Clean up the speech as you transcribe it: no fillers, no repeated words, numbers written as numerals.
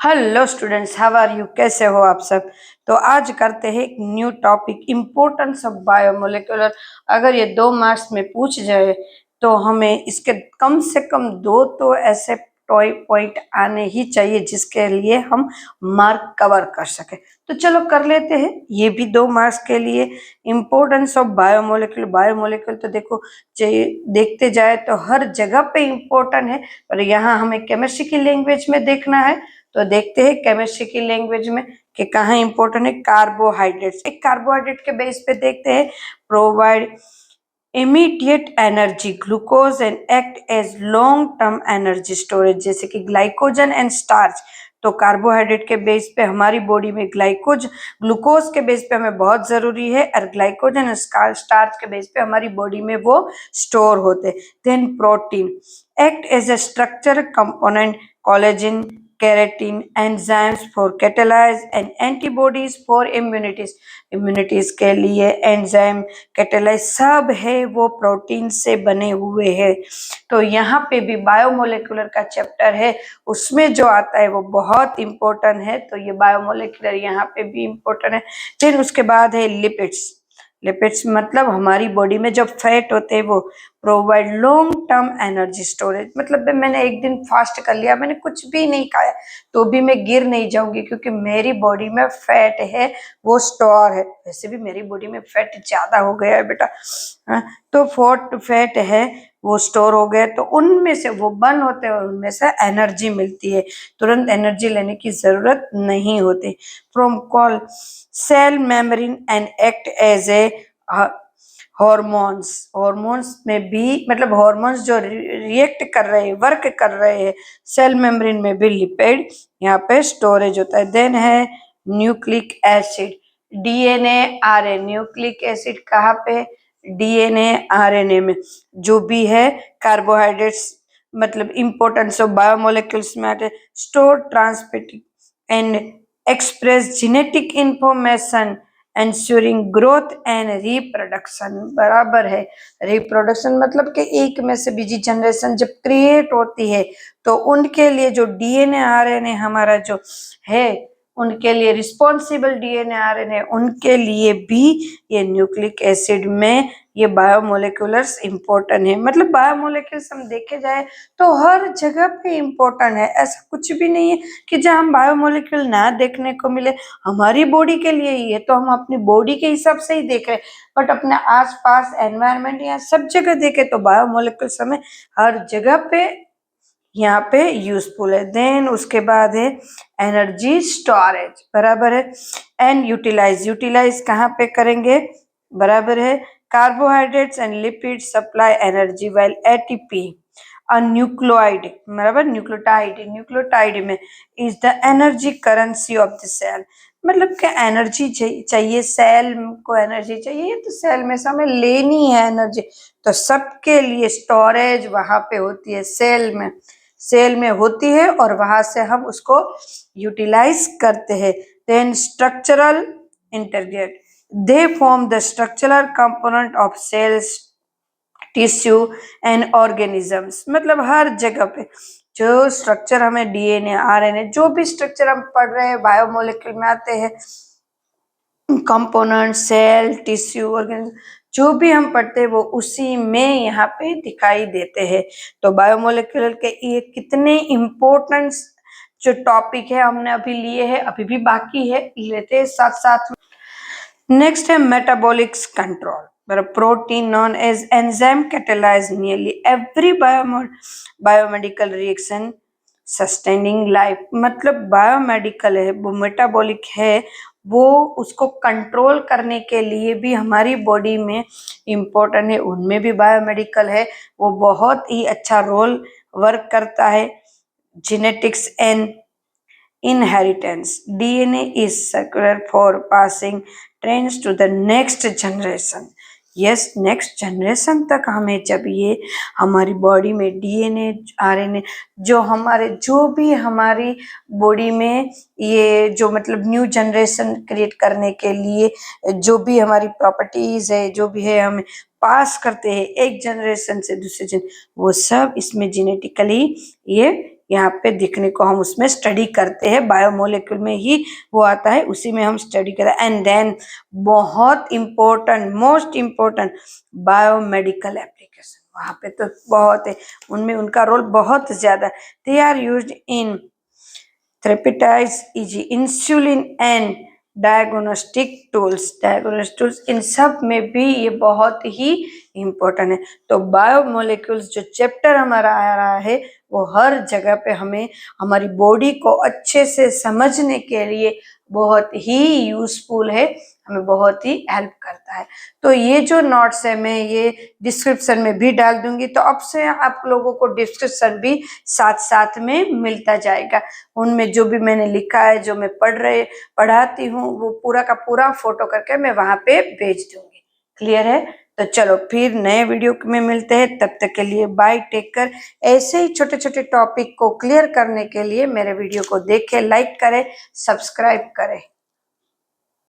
Hello students, how are you? कैसे हो आप सब? तो आज करते हैं एक new topic, importance of biomolecular. अगर ये 2 मार्क्स में पूछ जाए तो हमें इसके कम से कम 2 तो ऐसे पॉइंट आने ही चाहिए जिसके लिए हम मार्क कवर कर सके। तो चलो कर लेते हैं ये भी 2 मार्क्स के लिए। Importance of biomolecular. बायोमोलिकुलर तो देखो, देखते जाए तो हर जगह पे इम्पोर्टेंट है, पर यहाँ हमें केमिस्ट्री की लैंग्वेज में देखना है। तो देखते हैं केमिस्ट्री की लैंग्वेज में कि कहाँ इंपॉर्टेंट है। कार्बोहाइड्रेट्स, एक कार्बोहाइड्रेट के बेस पे देखते हैं। Provide immediate energy, glucose and act as long term energy storage, जैसे कि ग्लाइकोजन एंड स्टार्च। तो कार्बोहाइड्रेट के बेस पे हमारी बॉडी में ग्लूकोज के बेस पे हमें बहुत जरूरी है, और ग्लाइकोजन और स्टार्च के बेस पे हमारी बॉडी में वो स्टोर होते। Then protein act as a structure component, collagen, keratin, enzymes for catalyze and antibodies for immunities के लिए एंजाइम कैटेलाइज सब है वो प्रोटीन से बने हुए हैं। तो यहाँ पे भी बायोमोलिकुलर का चैप्टर है, उसमें जो आता है वो बहुत इंपॉर्टेंट है। तो ये बायोमोलिकुलर यहाँ पे भी इंपॉर्टेंट है। फिर उसके बाद है लिपिड्स। लिपिड्स मतलब हमारी बॉडी में जो फैट होते हैं वो provide long term energy storage. मतलब मैंने एक दिन फास्ट कर लिया, मैंने कुछ भी नहीं खाया तो भी मैं गिर नहीं जाऊंगी, क्योंकि मेरी बॉडी में फैट है वो स्टोर है। वैसे भी मेरी बॉडी में फैट ज्यादा हो गया है बेटा, हाँ? तो फैट है वो स्टोर हो गया, तो उनमें से वो बर्न होते हैं और उनमें से एनर्जी मिलती है। तुरंत एनर्जी लेने की जरूरत नहीं होती। From call cell membrane and act as a hormones में भी, मतलब हॉर्मोन्स जो रिएक्ट कर रहे हैं, वर्क कर रहे हैं सेल मेम्ब्रेन में भी, लिपिड यहाँ पे स्टोरेज होता है। देन है nucleic acid, DNA RNA. Nucleic acid कहाँ पे? डीएनए आरएनए में। जो भी है कार्बोहाइड्रेट्स, मतलब इंपॉर्टेंस ऑफ बायोमोलिक्यूल्स में आते, store, transmit and express genetic information, ensuring growth and reproduction. बराबर है। रिप्रोडक्शन मतलब कि एक में से बीजी जनरेशन जब क्रिएट होती है तो उनके लिए जो डीएनए आरएनए हमारा जो है, उनके लिए रिस्पॉन्सिबल डीएनए आरएनए, उनके लिए भी ये न्यूक्लिक एसिड में ये बायोमोलिकुलर्स इंपॉर्टेंट है। मतलब बायोमोलिकुलर्स हम देखे जाए तो हर जगह पे इंपॉर्टेंट है। ऐसा कुछ भी नहीं है कि जहाँ हम बायोमोलिक्यूल ना देखने को मिले। हमारी बॉडी के लिए ही है तो हम अपनी बॉडी के हिसाब से ही देख रहे हैं, बट अपने आसपास एनवायरनमेंट या सब जगह देखे तो बायोमोलिक्यूल्स हमें हर जगह पे यहाँ पे यूजफुल है। देन उसके बाद है एनर्जी स्टोरेज। बराबर है। एंड यूटिलाइज कहाँ पे करेंगे? बराबर है। Carbohydrates and lipid supply energy while ATP nucleoid, बराबर, न्यूक्लियोटाइड में is the energy currency of the cell. मतलब कि एनर्जी चाहिए, सेल को एनर्जी चाहिए तो सेल में से हमें लेनी है एनर्जी। तो सबके लिए स्टोरेज वहां पे होती है, सेल में होती है, और वहां से हम उसको यूटिलाइज करते हैं। Then structural integrate, they form the structural component of cells, tissue and organisms. मतलब हर जगह पे जो स्ट्रक्चर हमें डीएनए आरएनए जो भी स्ट्रक्चर हम पढ़ रहे हैं बायोमोलिक्यूल में आते हैं, कंपोनेंट, सेल, टिश्यू, ऑर्गेनिज्म, जो भी हम पढ़ते हैं वो उसी में यहाँ पे दिखाई देते हैं। तो बायोमोलिकुलर के ये कितने इम्पोर्टेंट जो टॉपिक है हमने अभी लिए हैं, अभी भी बाकी है, लेते हैं साथ साथ में। नेक्स्ट है metabolics control. Protein known as enzyme catalyse nearly every biomedical reaction sustaining life. मतलब बायोमेडिकल है वो मेटाबॉलिक है, वो उसको कंट्रोल करने के लिए भी हमारी बॉडी में इम्पोर्टेंट है, उनमें भी बायोमेडिकल है, वो बहुत ही अच्छा रोल वर्क करता है। Genetics and inheritance, DNA is circular for passing trends to the next generation. Yes, next generation तक हमें जब ये हमारी बॉडी में डीएनए आरएनए जो भी हमारी बॉडी में ये जो मतलब न्यू जनरेशन क्रिएट करने के लिए जो भी हमारी प्रॉपर्टीज है, जो भी है हमें पास करते हैं एक जनरेशन से दूसरे वो सब इसमें जेनेटिकली ये यहाँ पे दिखने को हम उसमें स्टडी करते हैं, बायोमोलिक्यूल में ही वो आता है, उसी में हम स्टडी करते हैं। एंड देन बहुत important, most important biomedical application, वहाँ पे तो बहुत है, उनमें उनका रोल बहुत ज्यादा। They are used in therapeutics easy insulin and diagnostic tools, इन सब में भी ये बहुत ही इम्पोर्टेंट है। तो बायोमोलिक्यूल्स जो चैप्टर हमारा आ रहा है वो हर जगह पे हमें हमारी बॉडी को अच्छे से समझने के लिए बहुत ही यूजफुल है, हमें बहुत ही हेल्प करता है। तो ये जो नोट्स है मैं ये डिस्क्रिप्शन में भी डाल दूंगी, तो अब से आप लोगों को डिस्क्रिप्शन भी साथ साथ में मिलता जाएगा। उनमें जो भी मैंने लिखा है, जो मैं पढ़ाती हूँ, वो पूरा का पूरा फोटो करके मैं वहां पे भेज दूंगी। क्लियर है? तो चलो फिर नए वीडियो में मिलते हैं, तब तक के लिए बाय, टेक केयर। ऐसे ही छोटे छोटे टॉपिक को क्लियर करने के लिए मेरे वीडियो को देखें, लाइक करें, सब्सक्राइब करें।